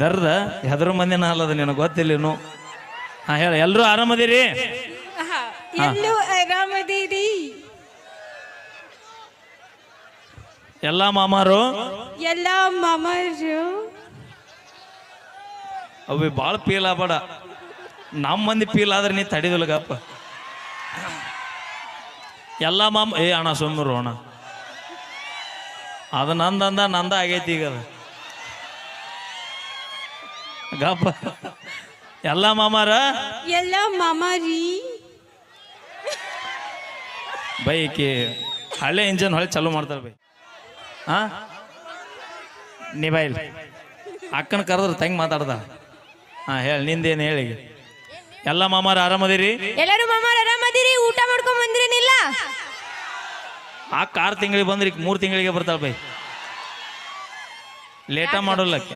ದರ್ದ ಹೆದರು ಮಂದಿನ ಅಲ್ಲದ ನಿನಗೆ ಗೊತ್ತಿಲ್ಲ. ಹಾ ಹೇಳ, ಎಲ್ಲರೂ ಆರಾಮದಿರಿ? ಎಲ್ಲೂ ಆರಾಮದಿರಿ? ಎಲ್ಲ ಮಾಮಾರು ಎಲ್ಲ ಮಾಮರು ಅವಿ ಭಾಳ ಫೀಲ್ ಆಗ್ಬೇಡ. ನಮ್ಮ ಮಂದಿ ಫೀಲ್ ಆದ್ರೆ ನೀ ತಡಿದಲ್ಗಪ್ಪ. ಎಲ್ಲ ಮಾಮ ಅಣ್ಣ ಸುಮ್ಮರು ಅಣ್ಣ, ಅದು ನಂದ ಆಗೈತಿ ಈಗ ಅದು ಗಪ್ಪ. ಎಲ್ಲ ಮಾಮಾರ ಎಲ್ಲ ಮಾಮಾರಿ ಬೈಕಿ ಹಳೆ ಇಂಜನ್ ಹೊಳೆ ಚಾಲೂ ಮಾಡ್ತಾರೆ ಬೈ. ಹಾ ನೀ ಬೈಲ್ ಅಕ್ಕನ ಕರೆದ್ರೆ ತಂಗಿ ಮಾತಾಡ್ದ. ಹಾ ಹೇಳಿ, ನಿಂದೇನು ಹೇಳಿ. ಎಲ್ಲ ಮಾಮಾರ ಆರಾಮದಿರಿ? ಎಲ್ಲರೂ ಮಾಮಾರ ಆರಾಮದಿರಿ? ಊಟ ಮಾಡ್ಕೊಂಡ್ ಬಂದ್ರೇನಿಲ್ಲ? ಆ 6 ತಿಂಗಳಿಗೆ ಬಂದ್ರಿ 3 ತಿಂಗಳಿಗೆ ಬರ್ತಾಳ ಬೈ. ಲೇಟ ಮಾಡೋಲ್ಲ